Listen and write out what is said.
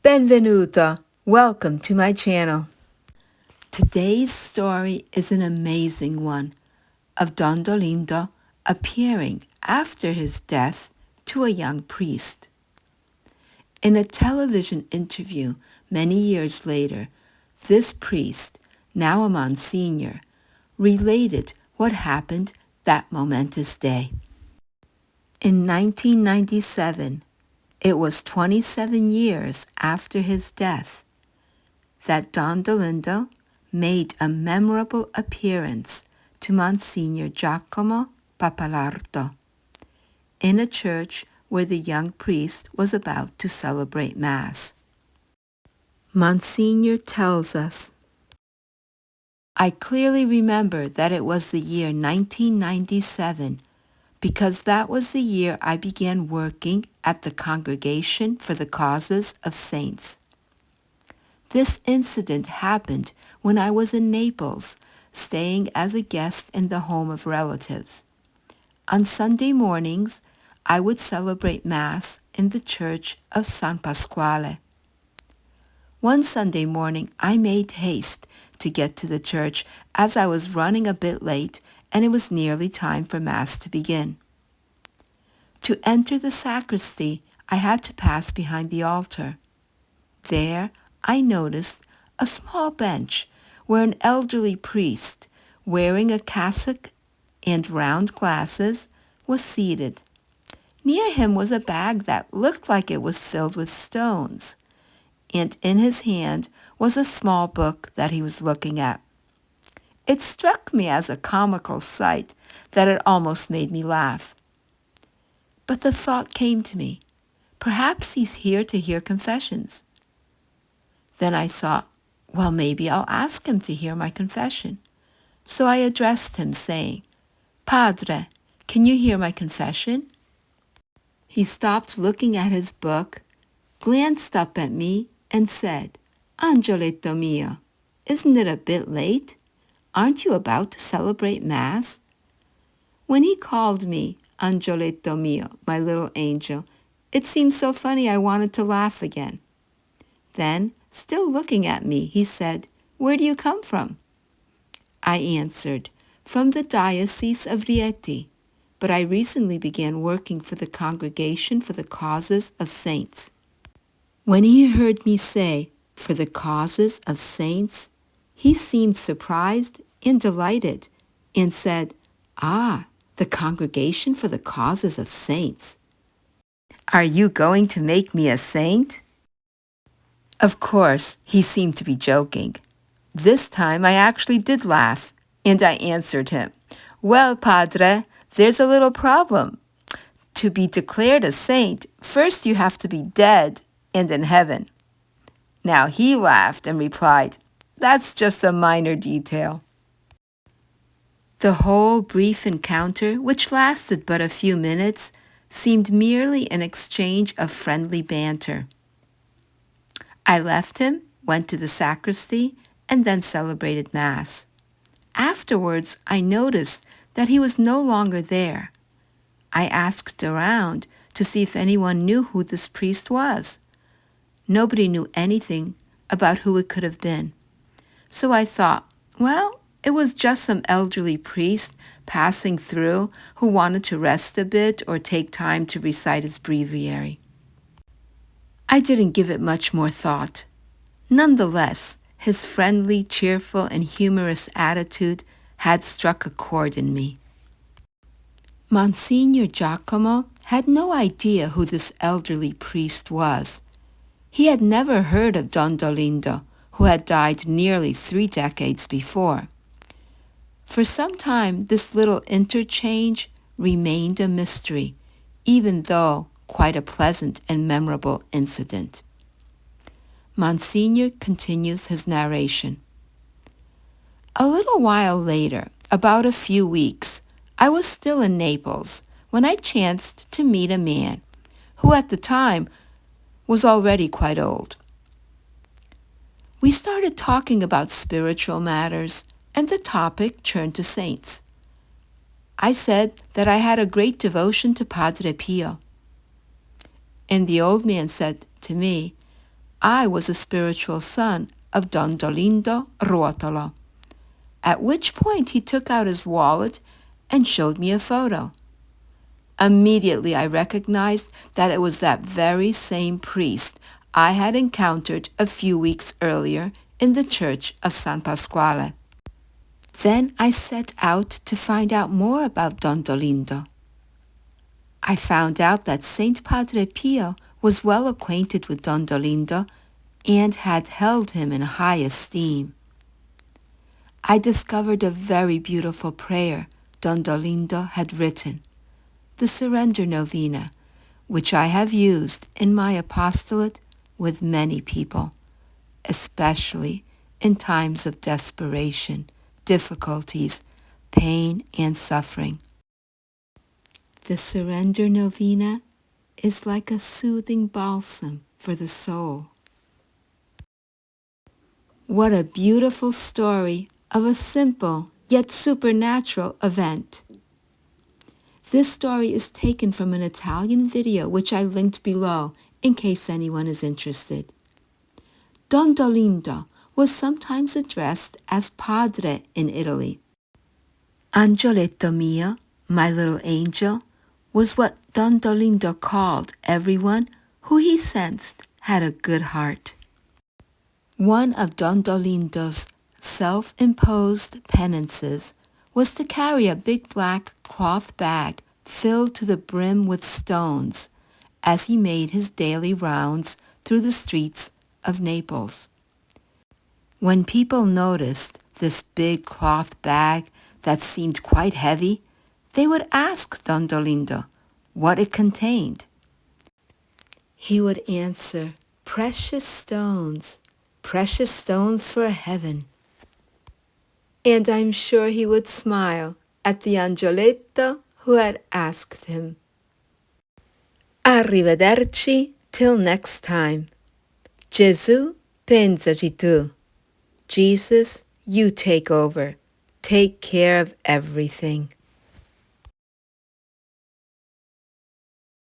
Benvenuto! Welcome to my channel. Today's story is an amazing one of Don Dolindo appearing after his death to a young priest. In a television interview many years later, this priest, now a Monsignor, related what happened that momentous day. In 1997, it was 27 years after his death that Don Dolindo made a memorable appearance to Monsignor Giacomo Pappalardo in a church where the young priest was about to celebrate Mass. Monsignor tells us, "I clearly remember that it was the year 1997 because that was the year I began working at the Congregation for the Causes of Saints. This incident happened when I was in Naples, staying as a guest in the home of relatives. On Sunday mornings, I would celebrate Mass in the Church of San Pasquale. One Sunday morning, I made haste to get to the church as I was running a bit late and it was nearly time for Mass to begin. To enter the sacristy, I had to pass behind the altar. There, I noticed a small bench where an elderly priest, wearing a cassock and round glasses, was seated. Near him was a bag that looked like it was filled with stones, and in his hand was a small book that he was looking at. It struck me as a comical sight that it almost made me laugh. But the thought came to me, perhaps he's here to hear confessions. Then I thought, well, maybe I'll ask him to hear my confession. So I addressed him, saying, 'Padre, can you hear my confession?' He stopped looking at his book, glanced up at me, and said, 'Angioletto mio, isn't it a bit late? Aren't you about to celebrate Mass?' When he called me Angioletto mio, my little angel, it seemed so funny I wanted to laugh again. Then, still looking at me, he said, 'Where do you come from?' I answered, 'From the Diocese of Rieti, but I recently began working for the Congregation for the Causes of Saints.' When he heard me say, 'For the Causes of Saints,' he seemed surprised and delighted and said, 'Ah, the Congregation for the Causes of Saints. Are you going to make me a saint?' Of course, he seemed to be joking. This time I actually did laugh, and I answered him, 'Well, Padre, there's a little problem. To be declared a saint, first you have to be dead and in heaven.' Now he laughed and replied, 'That's just a minor detail.' The whole brief encounter, which lasted but a few minutes, seemed merely an exchange of friendly banter. I left him, went to the sacristy, and then celebrated Mass. Afterwards, I noticed that he was no longer there. I asked around to see if anyone knew who this priest was. Nobody knew anything about who it could have been. So I thought, well, it was just some elderly priest passing through who wanted to rest a bit or take time to recite his breviary. I didn't give it much more thought. Nonetheless, his friendly, cheerful, and humorous attitude had struck a chord in me. Monsignor Giacomo had no idea who this elderly priest was. He had never heard of Don Dolindo, who had died nearly 3 decades before. For some time, this little interchange remained a mystery, even though quite a pleasant and memorable incident. Monsignor continues his narration. A little while later, about a few weeks, I was still in Naples when I chanced to meet a man who at the time was already quite old. We started talking about spiritual matters, and the topic turned to saints. I said that I had a great devotion to Padre Pio. And the old man said to me, I was a spiritual son of Don Dolindo Ruotolo, at which point he took out his wallet and showed me a photo. Immediately I recognized that it was that very same priest I had encountered a few weeks earlier in the Church of San Pasquale. Then I set out to find out more about Don Dolindo. I found out that Saint Padre Pio was well acquainted with Don Dolindo and had held him in high esteem. I discovered a very beautiful prayer Don Dolindo had written, the Surrender Novena, which I have used in my apostolate with many people, especially in times of desperation, difficulties, pain, and suffering. The Surrender Novena is like a soothing balsam for the soul. What a beautiful story of a simple yet supernatural event. This story is taken from an Italian video which I linked below in case anyone is interested. Don Dolindo was sometimes addressed as Padre in Italy. Angioletto mio, my little angel, was what Don Dolindo called everyone who he sensed had a good heart. One of Don Dolindo's self-imposed penances was to carry a big black cloth bag filled to the brim with stones as he made his daily rounds through the streets of Naples. When people noticed this big cloth bag that seemed quite heavy, they would ask Don Dolindo what it contained. He would answer, precious stones for heaven. And I'm sure he would smile at the Angioletto who had asked him. Arrivederci till next time. Gesù, pensaci tu. Jesus, you take over. Take care of everything.